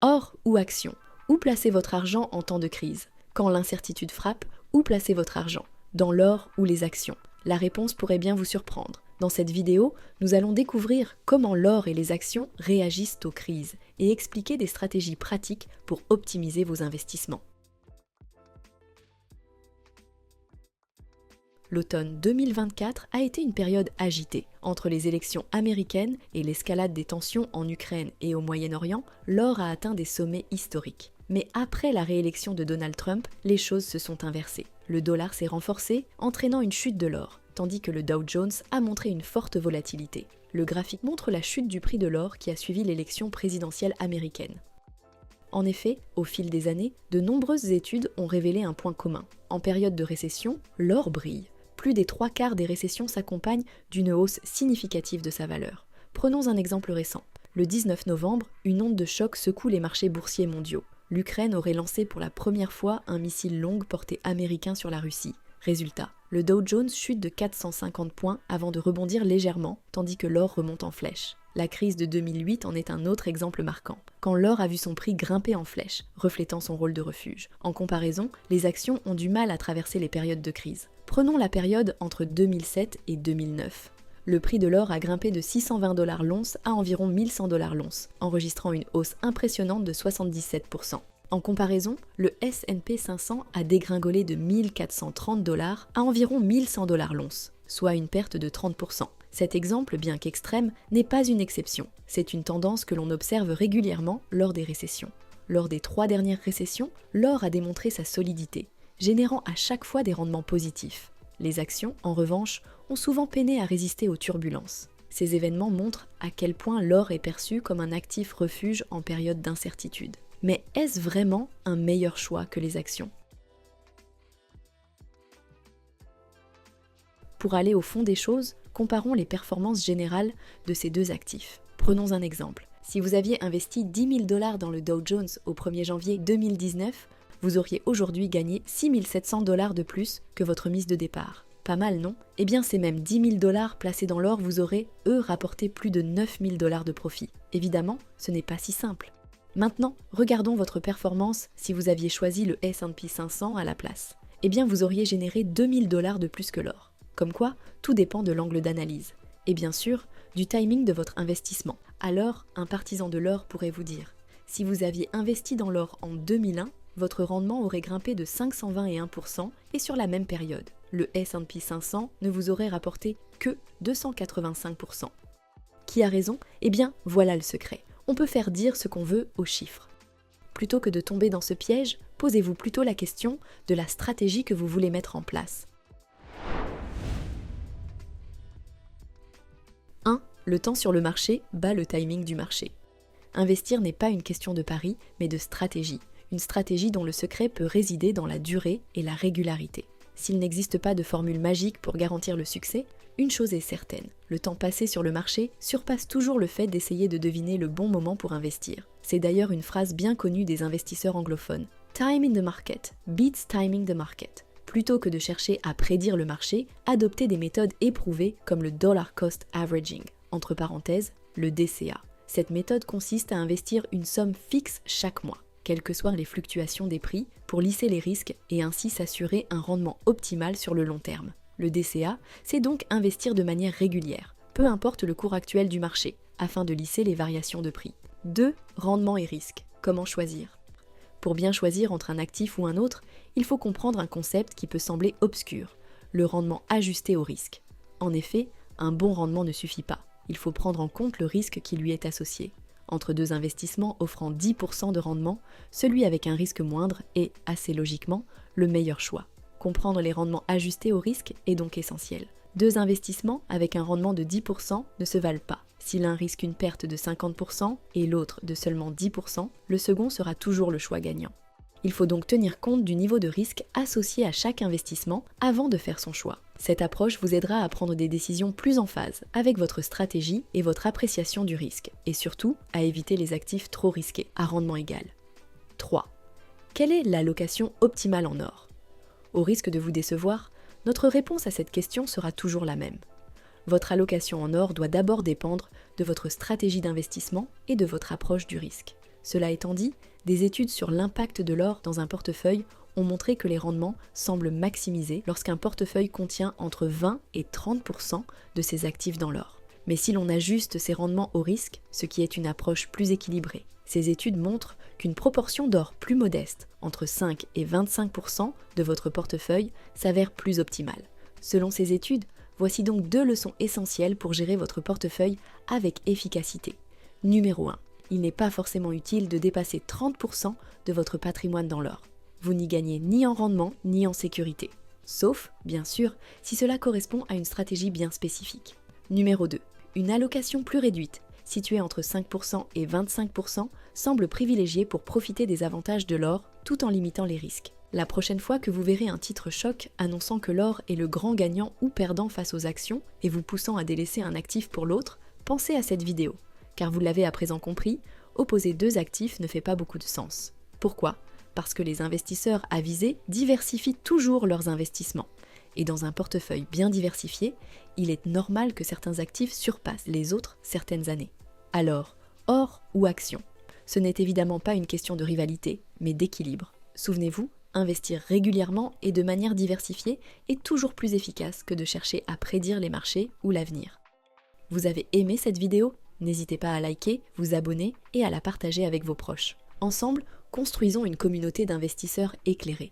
Or ou action? Où placer votre argent en temps de crise? Quand l'incertitude frappe, où placer votre argent? Dans l'or ou les actions? La réponse pourrait bien vous surprendre. Dans cette vidéo, nous allons découvrir comment l'or et les actions réagissent aux crises et expliquer des stratégies pratiques pour optimiser vos investissements. L'automne 2024 a été une période agitée. Entre les élections américaines et l'escalade des tensions en Ukraine et au Moyen-Orient, l'or a atteint des sommets historiques. Mais après la réélection de Donald Trump, les choses se sont inversées. Le dollar s'est renforcé, entraînant une chute de l'or, tandis que le Dow Jones a montré une forte volatilité. Le graphique montre la chute du prix de l'or qui a suivi l'élection présidentielle américaine. En effet, au fil des années, de nombreuses études ont révélé un point commun. En période de récession, l'or brille. Plus des 3/4 des récessions s'accompagnent d'une hausse significative de sa valeur. Prenons un exemple récent. Le 19 novembre, une onde de choc secoue les marchés boursiers mondiaux. L'Ukraine aurait lancé pour la première fois un missile longue portée américain sur la Russie. Résultat, le Dow Jones chute de 450 points avant de rebondir légèrement, tandis que l'or remonte en flèche. La crise de 2008 en est un autre exemple marquant, quand l'or a vu son prix grimper en flèche, reflétant son rôle de refuge. En comparaison, les actions ont du mal à traverser les périodes de crise. Prenons la période entre 2007 et 2009. Le prix de l'or a grimpé de 620 $ l'once à environ 1100 $ l'once, enregistrant une hausse impressionnante de 77%. En comparaison, le S&P 500 a dégringolé de 1430 $ à environ 1100 $ l'once, soit une perte de 30%. Cet exemple, bien qu'extrême, n'est pas une exception. C'est une tendance que l'on observe régulièrement lors des récessions. Lors des 3 dernières récessions, l'or a démontré sa solidité, générant à chaque fois des rendements positifs. Les actions, en revanche, ont souvent peiné à résister aux turbulences. Ces événements montrent à quel point l'or est perçu comme un actif refuge en période d'incertitude. Mais est-ce vraiment un meilleur choix que les actions? Pour aller au fond des choses, comparons les performances générales de ces deux actifs. Prenons un exemple. Si vous aviez investi 10 000 $ dans le Dow Jones au 1er janvier 2019, vous auriez aujourd'hui gagné 6 700 $ de plus que votre mise de départ. Pas mal, non? Eh bien, ces mêmes 10 000 $ placés dans l'or vous auraient, eux, rapporté plus de 9 000 $ de profit. Évidemment, ce n'est pas si simple. Maintenant, regardons votre performance si vous aviez choisi le S&P 500 à la place. Eh bien, vous auriez généré 2 000 $ de plus que l'or. Comme quoi, tout dépend de l'angle d'analyse. Et bien sûr, du timing de votre investissement. Alors, un partisan de l'or pourrait vous dire, si vous aviez investi dans l'or en 2001, votre rendement aurait grimpé de 521% et sur la même période. Le S&P 500 ne vous aurait rapporté que 285%. Qui a raison? Eh bien, voilà le secret. On peut faire dire ce qu'on veut aux chiffres. Plutôt que de tomber dans ce piège, posez-vous plutôt la question de la stratégie que vous voulez mettre en place. 1. Le temps sur le marché bat le timing du marché. Investir n'est pas une question de pari, mais de stratégie. Une stratégie dont le secret peut résider dans la durée et la régularité. S'il n'existe pas de formule magique pour garantir le succès, une chose est certaine, le temps passé sur le marché surpasse toujours le fait d'essayer de deviner le bon moment pour investir. C'est d'ailleurs une phrase bien connue des investisseurs anglophones. Time in the market beats timing the market. Plutôt que de chercher à prédire le marché, adoptez des méthodes éprouvées comme le Dollar Cost Averaging, entre parenthèses, le DCA. Cette méthode consiste à investir une somme fixe chaque mois, quelles que soient les fluctuations des prix, pour lisser les risques et ainsi s'assurer un rendement optimal sur le long terme. Le DCA, c'est donc investir de manière régulière, peu importe le cours actuel du marché, afin de lisser les variations de prix. 2. Rendement et risque. Comment choisir? Pour bien choisir entre un actif ou un autre, il faut comprendre un concept qui peut sembler obscur, le rendement ajusté au risque. En effet, un bon rendement ne suffit pas. Il faut prendre en compte le risque qui lui est associé. Entre deux investissements offrant 10% de rendement, celui avec un risque moindre est, assez logiquement, le meilleur choix. Comprendre les rendements ajustés au risque est donc essentiel. Deux investissements avec un rendement de 10% ne se valent pas. Si l'un risque une perte de 50% et l'autre de seulement 10%, le second sera toujours le choix gagnant. Il faut donc tenir compte du niveau de risque associé à chaque investissement avant de faire son choix. Cette approche vous aidera à prendre des décisions plus en phase avec votre stratégie et votre appréciation du risque, et surtout à éviter les actifs trop risqués, à rendement égal. 3. Quelle est l'allocation optimale en or? Au risque de vous décevoir, notre réponse à cette question sera toujours la même. Votre allocation en or doit d'abord dépendre de votre stratégie d'investissement et de votre approche du risque. Cela étant dit, des études sur l'impact de l'or dans un portefeuille ont montré que les rendements semblent maximisés lorsqu'un portefeuille contient entre 20 et 30% de ses actifs dans l'or. Mais si l'on ajuste ces rendements au risque, ce qui est une approche plus équilibrée, ces études montrent qu'une proportion d'or plus modeste, entre 5 et 25% de votre portefeuille, s'avère plus optimale. Selon ces études, voici donc 2 leçons essentielles pour gérer votre portefeuille avec efficacité. Numéro 1. Il n'est pas forcément utile de dépasser 30% de votre patrimoine dans l'or. Vous n'y gagnez ni en rendement ni en sécurité. Sauf, bien sûr, si cela correspond à une stratégie bien spécifique. Numéro 2. Une allocation plus réduite, située entre 5% et 25%, semble privilégiée pour profiter des avantages de l'or tout en limitant les risques. La prochaine fois que vous verrez un titre choc annonçant que l'or est le grand gagnant ou perdant face aux actions et vous poussant à délaisser un actif pour l'autre, pensez à cette vidéo. Car vous l'avez à présent compris, opposer 2 actifs ne fait pas beaucoup de sens. Pourquoi ? Parce que les investisseurs avisés diversifient toujours leurs investissements. Et dans un portefeuille bien diversifié, il est normal que certains actifs surpassent les autres certaines années. Alors, or ou action ? Ce n'est évidemment pas une question de rivalité, mais d'équilibre. Souvenez-vous, investir régulièrement et de manière diversifiée est toujours plus efficace que de chercher à prédire les marchés ou l'avenir. Vous avez aimé cette vidéo ? N'hésitez pas à liker, vous abonner et à la partager avec vos proches. Ensemble, construisons une communauté d'investisseurs éclairés.